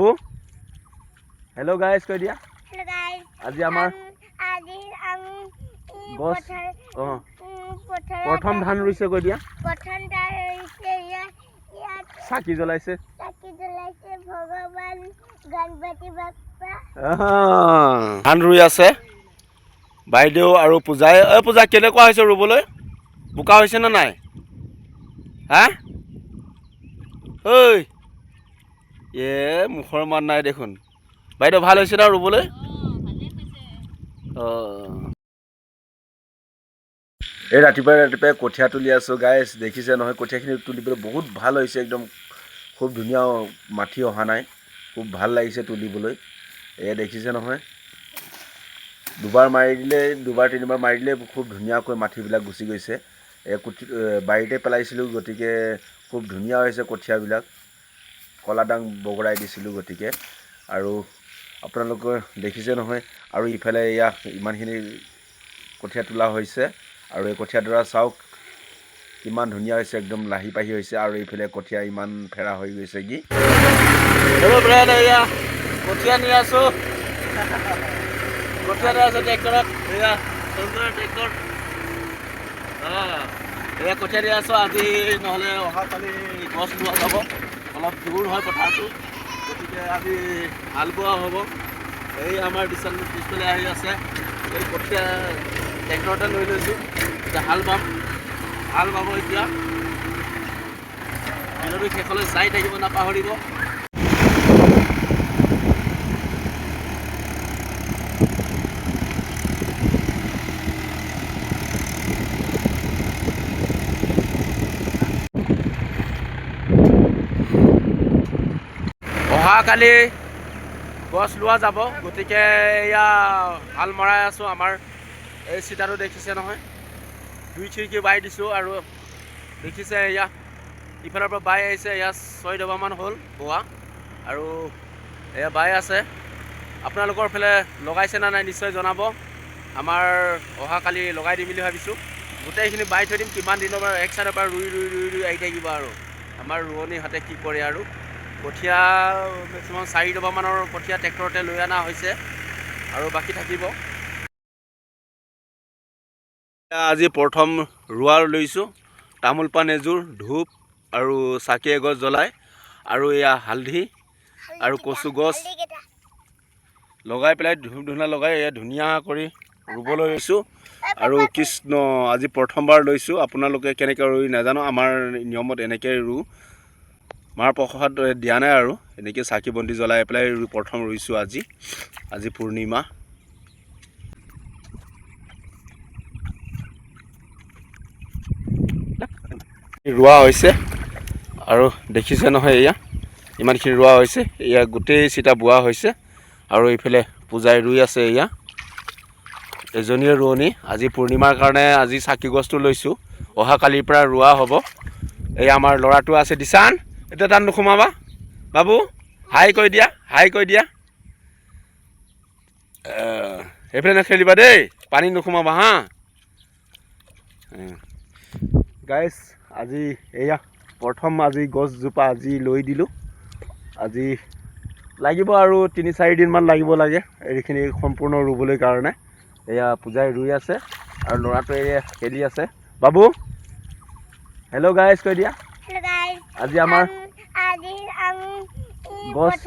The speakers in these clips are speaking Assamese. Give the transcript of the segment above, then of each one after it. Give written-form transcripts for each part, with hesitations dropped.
বাবু হেল্ল' গাইজ কৈ দিয়া Hello guys. আজি আমাৰ গছ প্ৰথম ধান ৰুইছে কৈ দিয়া চাকি জ্বলাইছে ভগৱান গণপতি বাপ্পা ধান ৰুই আছে বাইদেউ আৰু পূজাই পূজা কেনেকুৱা হৈছে ৰুবলৈ বোকা হৈছে নে নাই হা ঐ মুখৰ মান নাই দেখোন বাইদেউ ভাল হৈছে না ৰুবলৈ এই ৰাতিপুৱাই কঠীয়া তুলি আছোঁ গাইজ দেখিছে নহয় কঠীয়াখিনি তুলিবলৈ বহুত ভাল হৈছে একদম খুব ধুনীয়া মাটি অহা নাই খুব ভাল লাগিছে তুলিবলৈ এয়া দেখিছে নহয় দুবাৰ মাৰি দিলে দুবাৰ তিনিবাৰ মাৰি দিলে খুব ধুনীয়াকৈ মাটিবিলাক গুচি গৈছে বাৰীতে পেলাইছিলোঁ গতিকে খুব ধুনীয়া হৈছে কঠীয়াবিলাক কলা দাং বগৰাই দিছিলোঁ গতিকে আৰু আপোনালোকে দেখিছে নহয় আৰু ইফালে এয়া ইমানখিনি কঠীয়া তোলা হৈছে আৰু এই কঠীয়াডৰা চাওক কিমান ধুনীয়া হৈছে একদম লাহি পাহি হৈছে আৰু এইফালে কঠীয়া ইমান ফেৰা হৈ গৈছে কি কঠীয়া নি আছোঁ কঠীয়া নি আছোঁ ট্ৰেক্টৰত এয়া ট্ৰেক্টৰ এয়া কঠীয়া দি আছোঁ আজি নহ'লে অহাকালি গছ ৰোৱা যাব অলপ দূৰ হয় পথাৰটো গতিকে আজি হাল বোৱা হ'ব এই আমাৰ পিছফালে আহি আছে এই কঠীয়া ট্ৰেক্টৰতে লৈ লৈছোঁ এতিয়া হাল বাব এতিয়া ভিডিঅ'টো শেষলৈ চাই থাকিব নাপাহৰিব অহাকালি গছ লোৱা যাব গতিকে এয়া হাল মৰাই আছোঁ আমাৰ এই চিতাটো দেখিছে নহয় দুই খিৰিকী বাই দিছোঁ আৰু দেখিছে এয়া ইফালৰ পৰা বাই আহিছে এয়া 6 ডবামান হ'ল বোৱা আৰু এয়া বাই আছে আপোনালোকৰ ফালে লগাইছে না নাই নিশ্চয় জনাব আমাৰ অহাকালি লগাই দিম বুলি ভাবিছোঁ গোটেইখিনি বাই থৈ দিম কিমান দিনৰ পৰা এক চাইডৰ পৰা ৰুই আহি থাকিব আৰু আমাৰ ৰোৱনীহঁতে কি কৰে আৰু কঠীয়া মেক্সিমাম 4 ডবামানৰ কঠীয়া ট্ৰেক্টৰতে লৈ অনা হৈছে আৰু বাকী থাকিব আজি প্ৰথম ৰোৱা লৈছোঁ তামোল পাণ এযোৰ ধূপ আৰু চাকি এগছ জ্বলাই আৰু এয়া হালধি আৰু কচু গছ লগাই পেলাই ধূপ ধূনা লগাই এয়া ধুনীয়া কৰি ৰুবলৈ লৈছোঁ আৰু কৃষ্ণ আজি প্ৰথমবাৰ লৈছোঁ আপোনালোকে কেনেকৈ ৰুই নাজানো আমাৰ নিয়মত এনেকৈ ৰুওঁ মাৰ প্ৰসাদ দিয়া নাই আৰু এনেকৈ চাকি বন্তি জ্বলাই পেলাই প্ৰথম ৰুইছোঁ আজি পূৰ্ণিমা ৰোৱা হৈছে আৰু দেখিছে নহয় এয়া ইমানখিনি ৰোৱা হৈছে এয়া গোটেই চিটা বোৱা হৈছে আৰু এইফালে পূজাই ৰুই আছে এয়া এজনীয়ে ৰোৱনী আজি পূৰ্ণিমাৰ কাৰণে আজি চাকি গছটো লৈছোঁ অহাকালিৰ পৰা ৰোৱা হ'ব এই আমাৰ ল'ৰাটো আছে দিচান এতিয়া তাত নোসোমাবা বাবু হাই কৈ দিয়া সেইফালে নেখেলিবা দেই পানী নোসোমাবা হা গাইজ আজি এয়া প্ৰথম আজি গছজোপা আজি লৈ দিলোঁ আজি লাগিব আৰু 3-4 দিনমান লাগিব লাগে এইখিনি সম্পূৰ্ণ ৰুবলৈ কাৰণে এয়া পূজাই ৰুই আছে আৰু ল'ৰাটোৱে খেলি আছে বাবু হেল্ল' গাইজ কৈ দিয়া আজি আমাৰ গছ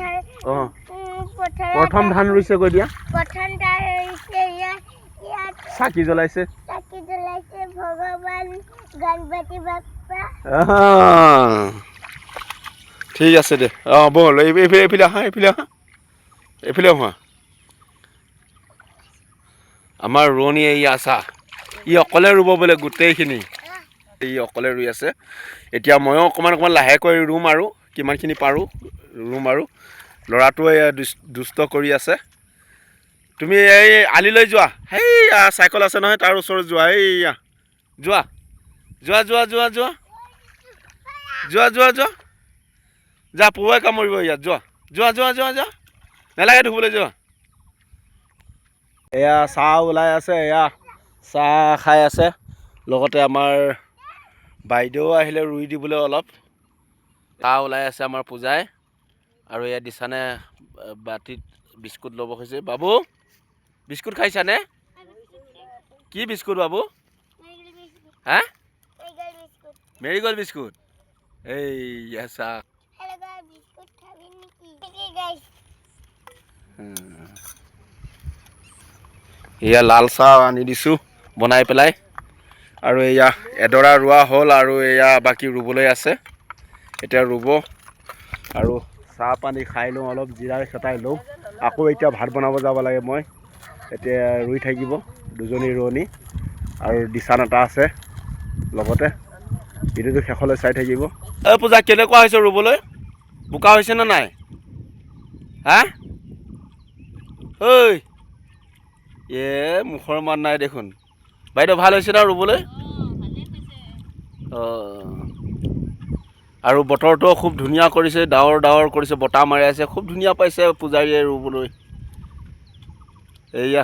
প্ৰথম ধান ৰুইছে কৈ দিয়া চাকি জ্বলাইছে ভগৱান গণপতি বাপ্পা ঠিক আছে দে ব'ল এইফালে আহা এইফালে আহা আমাৰ ৰোৱনী এই আছা ই অকলে ৰুব বোলে গোটেইখিনি ই অকলে ৰুই আছে এতিয়া ময়ো অকণমান লাহেকৈ ৰুম আৰু কিমানখিনি পাৰোঁ ৰুম আৰু ল'ৰাটোৱে দুষ্ট কৰি আছে তুমি এই আলিলৈ যোৱা সেইয়া চাইকেল আছে নহয় তাৰ ওচৰত যোৱা এইয়া যোৱা যা পুৱাই কামুৰিব ইয়াত যোৱা নেলাগে ধুবলৈ যোৱা এয়া চাহ ওলাই আছে এয়া চাহ খাই আছে লগতে আমাৰ বাইদেউ আহিলে ৰুই দিবলৈ অলপ চাহ ওলাই আছে আমাৰ পূজাই আৰু এয়া দিছানে বাটিত বিস্কুট ল'ব খুজিছে। বাবু বিস্কুট খাইছানে? কি বিস্কুট বাবু? হা মেৰিগ'ল্ড বিস্কুট। এই চাক এয়া লাল চাহ আনি দিছোঁ বনাই পেলাই। আৰু এয়া এডৰা ৰোৱা হ'ল আৰু এয়া বাকী ৰুবলৈ আছে। এতিয়া ৰুব আৰু চাহ পানী খাই লওঁ, অলপ জিৰাই খটাই লওঁ। আকৌ এতিয়া ভাত বনাব যাব লাগে। মই এতিয়া ৰুই থাকিব দুজনী ৰোৱনী আৰু দিচান এটা আছে লগতে। ভিডিঅ'টো শেষলৈ চাই থাকিব। এই পূজা কেনেকুৱা হৈছে ৰুবলৈ? বোকা হৈছে নে নাই? হা ঐ এ মুখৰ মান নাই দেখোন। বাইদেউ ভাল হৈছে না ৰুবলৈ? অঁ আৰু বতৰটো খুব ধুনীয়া কৰিছে, ডাৱৰ ডাৱৰ কৰিছে, বতাহ মাৰি আছে, খুব ধুনীয়া পাইছে পূজাৰীয়ে ৰুবলৈ। এয়া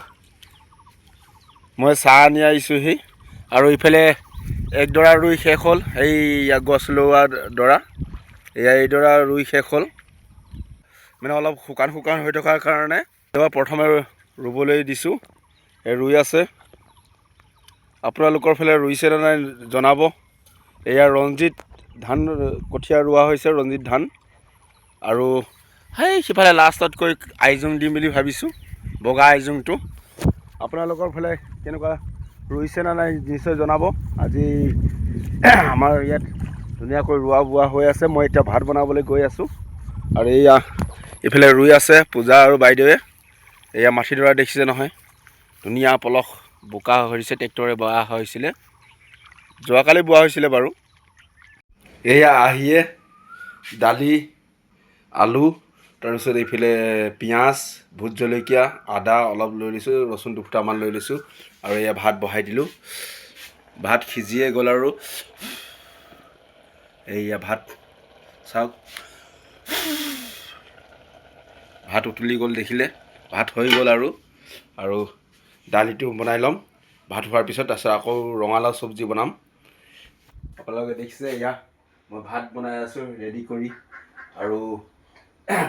মই চাহ আনি আহিছোঁহি আৰু ইফালে একডৰা ৰুই শেষ হ'ল। এইয়া গছ লগোৱা ডৰা, এয়া এইডৰা ৰুই শেষ হ'ল। মানে অলপ শুকান শুকান হৈ থকাৰ কাৰণে এবাৰ প্ৰথমে ৰুবলৈ দিছোঁ। ৰুই আছে। আপোনালোকৰ ফালে ৰুইছে নে নাই জনাব। এয়া ৰঞ্জিত ধান কঠীয়া ৰোৱা হৈছে, ৰঞ্জিত ধান। আৰু সেই সিফালে লাষ্টতকৈ আইজোং দিম বুলি ভাবিছোঁ, বগা আইজোংটো। আপোনালোকৰ ফালে কেনেকুৱা ৰুইছে নে নাই নিশ্চয় জনাব। আজি আমাৰ ইয়াত ধুনীয়াকৈ ৰোৱা বোৱা হৈ আছে। মই এতিয়া ভাত বনাবলৈ গৈ আছোঁ। আৰু এইয়া এইফালে ৰুই আছে পূজা আৰু বাইদেৱে। এয়া মাটিডৰা দেখিছে নহয়, ধুনীয়া পলস বোকা হৈছে, ট্ৰেক্টৰে বোৱা হৈছিলে, যোৱাকালি বোৱা হৈছিলে বাৰু। এয়া আহিয়ে দালি, আলু, তাৰপিছত এইফালে পিঁয়াজ, ভোট জলকীয়া, আদা অলপ লৈ লৈছোঁ, ৰচুন দুফুটামান লৈ লৈছোঁ। আৰু এয়া ভাত বহাই দিলোঁ। ভাত সিজিয়ে গ'ল আৰু এইয়া ভাত চাওক, ভাত উতলি গ'ল দেখিলে। ভাত হৈ গ'ল আৰু দালিটো বনাই ল'ম ভাত হোৱাৰ পিছত। তাৰপিছত আকৌ ৰঙালাও চব্জি বনাম। আপোনালোকে দেখিছে এয়া মই ভাত বনাই আছোঁ ৰেডি কৰি। আৰু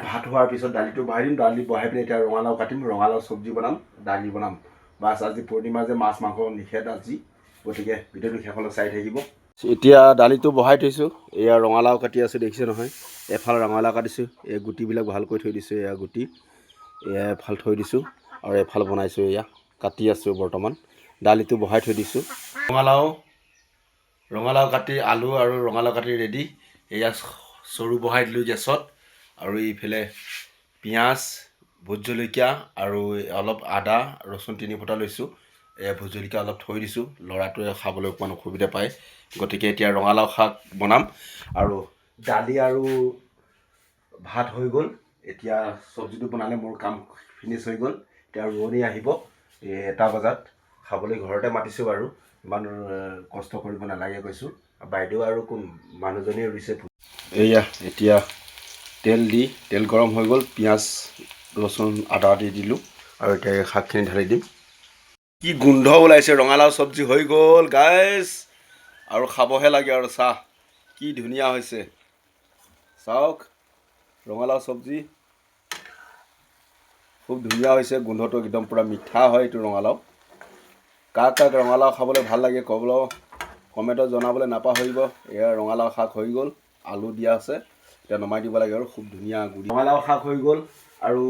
ভাত হোৱাৰ পিছত দালিটো বহাই দিম। দালি বহাই পিনে এতিয়া ৰঙালাও কাটিম, ৰঙালাও চব্জি বনাম, দালি বনাম। বাছ আজি পূৰ্ণিমা যে মাছ মাংস নিষেধ আজি, গতিকে ভিডিঅ'টো শেষলৈ চাই থাকিব। এতিয়া দালিটো বহাই থৈছোঁ। এয়া ৰঙালাও কাটি আছোঁ দেখিছে নহয়। এফাল ৰঙালাও কাটিছোঁ, এই গুটিবিলাক ভালকৈ থৈ দিছোঁ। এয়া গুটি এয়া এফাল থৈ দিছোঁ আৰু এফাল বনাইছোঁ। এয়া কাটি আছোঁ বৰ্তমান। দালিটো বহাই থৈ দিছোঁ। ৰঙালাও কাটি আলু আৰু ৰঙালাও কাটি ৰেডি। এয়া চৰু বহাই দিলোঁ গেছত। আৰু এইফালে পিঁয়াজ, ভোট জলকীয়া আৰু অলপ আদা, ৰচুন 3 ফুটা লৈছোঁ। এয়া ভোট জলকীয়া অলপ থৈ দিছোঁ, ল'ৰাটোৱে খাবলৈ অকণমান অসুবিধা পায়। গতিকে এতিয়া ৰঙালাও শাক বনাম। আৰু দালি আৰু ভাত হৈ গ'ল। এতিয়া চব্জিটো বনালে মোৰ কাম ফিনিছ হৈ গ'ল। এতিয়া ৰোৱনী আহিব 1টা বজাত, খাবলৈ ঘৰতে মাতিছোঁ বাৰু, ইমান কষ্ট কৰিব নালাগে কৈছোঁ। বাইদেউ আৰু কোন মানুহজনীয়ে ৰুইছে। এয়া এতিয়া তেল গৰম হৈ গ'ল। পিঁয়াজ, ৰচুন, আদা দি দিলোঁ আৰু এতিয়া শাকখিনি ঢালি দিম। কি গোন্ধ ওলাইছে। ৰঙালাও চব্জি হৈ গ'ল গাইজ, আৰু খাবহে লাগে আৰু চাহ। কি ধুনীয়া হৈছে চাওক, ৰঙালাও চব্জি খুব ধুনীয়া হৈছে। গোন্ধটো একদম পূৰা মিঠা হয় এইটো ৰঙালাও। কাক কাক ৰঙালাও খাবলৈ ভাল লাগে কমেণ্টত জনাবলৈ নাপাহৰিব। এয়া ৰঙালাও শাক হৈ গ'ল, আলু দিয়া আছে, এতিয়া নমাই দিব লাগে আৰু খুব ধুনীয়া গুড়ি। ৰঙালাও শাক হৈ গ'ল আৰু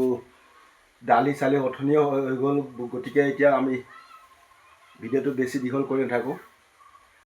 দালি চালি অথনিও হৈ গ'ল। গতিকে এতিয়া আমি ভিডিঅ'টো বেছি দীঘল কৰি নাথাকোঁ।